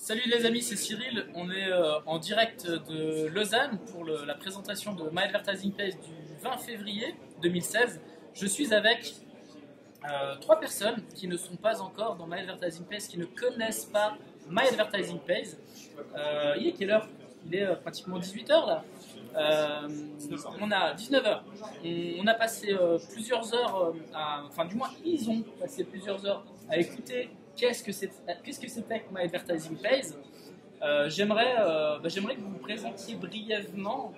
Salut les amis, c'est Cyril. On est en direct de Lausanne pour la présentation de My Advertising Page du 20 février 2016. Je suis avec trois personnes qui ne sont pas encore dans My Advertising Page, qui ne connaissent pas My Advertising Page. Il est quelle heure? Il est pratiquement 18h là. On a 19h. On a passé plusieurs heures, enfin du moins ils ont passé plusieurs heures à écouter qu'est-ce que c'était que My Advertising Page. J'aimerais que vous vous présentiez brièvement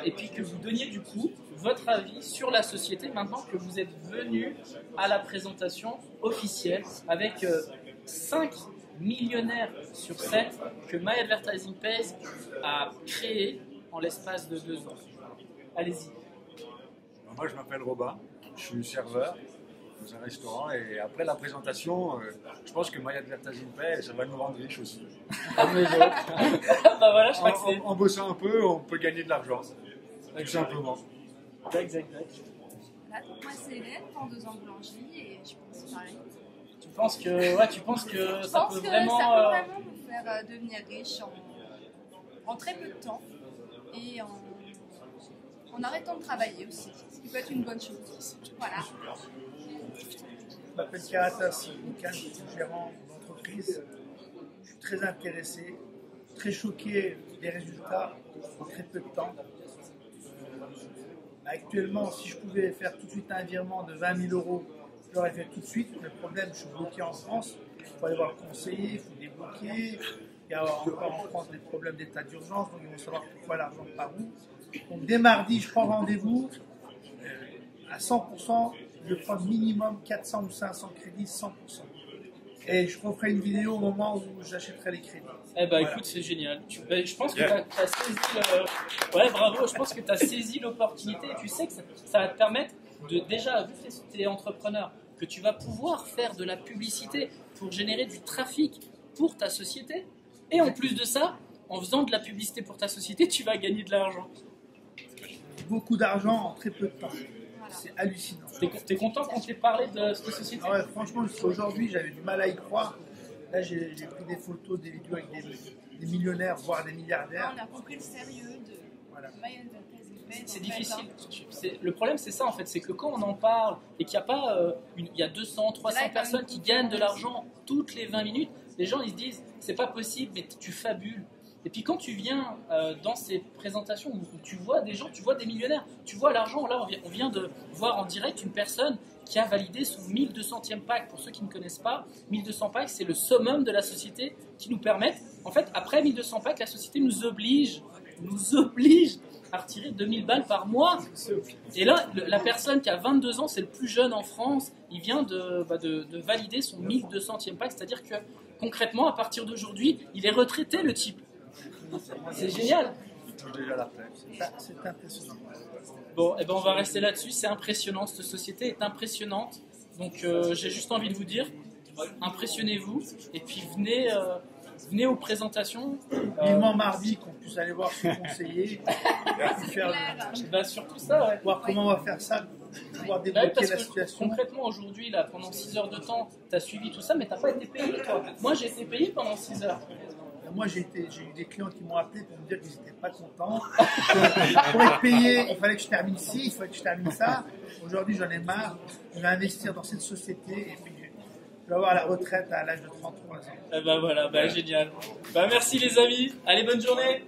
et puis que vous donniez du coup votre avis sur la société maintenant que vous êtes venu à la présentation officielle avec 5 millionnaires sur 7 que My Advertising Page a créé en l'espace de 2 ans. Allez-y. Moi je m'appelle Robin, je suis serveur dans un restaurant et après la présentation, je pense que My Advertising Page, ça va nous rendre riches aussi. Bah voilà, je crois que c'est... En bossant un peu, on peut gagner de l'argent, tout simplement. Exact. Moi c'est Hélène, 32 ans de boulangerie et je pense pareil. Tu penses que ça peut vraiment... Ça peut vraiment vous faire devenir riche en très peu de temps et en arrêtant de travailler aussi, ce qui peut être une bonne chose. Voilà. Je m'appelle Karata Sibukan, je suis gérant d'entreprise. Je suis très intéressé, très choqué des résultats en très peu de temps. Actuellement, si je pouvais faire tout de suite un virement de 20 000 €, je l'aurais fait tout de suite. Le problème, je suis bloqué en France. Il faut aller voir le conseiller, il faut débloquer. Il y a encore en France des problèmes d'état d'urgence, donc il faut savoir pourquoi l'argent part où. Donc dès mardi, je prends rendez-vous à 100%. Je prends minimum 400 ou 500 crédits, 100%. Et je referai une vidéo au moment où j'achèterai les crédits. Eh ben écoute, c'est génial. Je pense que tu as saisi... Ouais, bravo, je pense que tu as saisi l'opportunité. Et tu sais que ça va te permettre de, déjà, vu que tu es entrepreneur, que tu vas pouvoir faire de la publicité pour générer du trafic pour ta société. Et en plus de ça, en faisant de la publicité pour ta société, tu vas gagner de l'argent. Beaucoup d'argent en très peu de temps. C'est hallucinant. T'es content qu'on t'ait parlé de cette société? Ouais, franchement, jusqu'à aujourd'hui, j'avais du mal à y croire. Là, j'ai pris des photos, des vidéos avec des millionnaires, voire des milliardaires. On a compris le sérieux de My Advertising Page. C'est difficile. Le problème, c'est ça en fait, c'est que quand on en parle et qu'il n'y a pas, il y a 200, 300 personnes qui gagnent de l'argent toutes les 20 minutes, les gens ils se disent, c'est pas possible, mais tu fabules. Et puis quand tu viens dans ces présentations où tu vois des gens, tu vois des millionnaires, tu vois l'argent, là on vient de voir en direct une personne qui a validé son 1200e pack. Pour ceux qui ne connaissent pas, 1200 packs c'est le summum de la société qui nous permet, en fait après 1200 packs, la société nous oblige à retirer 2000 balles par mois. Et là, la personne qui a 22 ans, c'est le plus jeune en France, il vient de valider son 1200e pack, c'est-à-dire que concrètement, à partir d'aujourd'hui, il est retraité le type. C'est génial. C'est impressionnant. Bon, et ben on va rester là-dessus. C'est impressionnant. Cette société est impressionnante. Donc j'ai juste envie de vous dire, impressionnez-vous et puis venez aux présentations. Vivement mardi qu'on puisse aller voir son conseiller, Bah surtout ça, ouais. voir comment on va faire ça, pouvoir débloquer la situation. Concrètement aujourd'hui, là, pendant 6 heures de temps, tu as suivi tout ça, mais tu n'as pas été payé toi. Moi j'ai été payé pendant 6 heures. Moi, j'ai eu des clients qui m'ont appelé pour me dire qu'ils n'étaient pas contents. Pour être payé, il fallait que je termine ci, il fallait que je termine ça. Aujourd'hui, j'en ai marre. Je vais investir dans cette société et puis je vais avoir la retraite à l'âge de 33 ans. Eh ben voilà, bah, génial. Bah, merci les amis. Allez, bonne journée.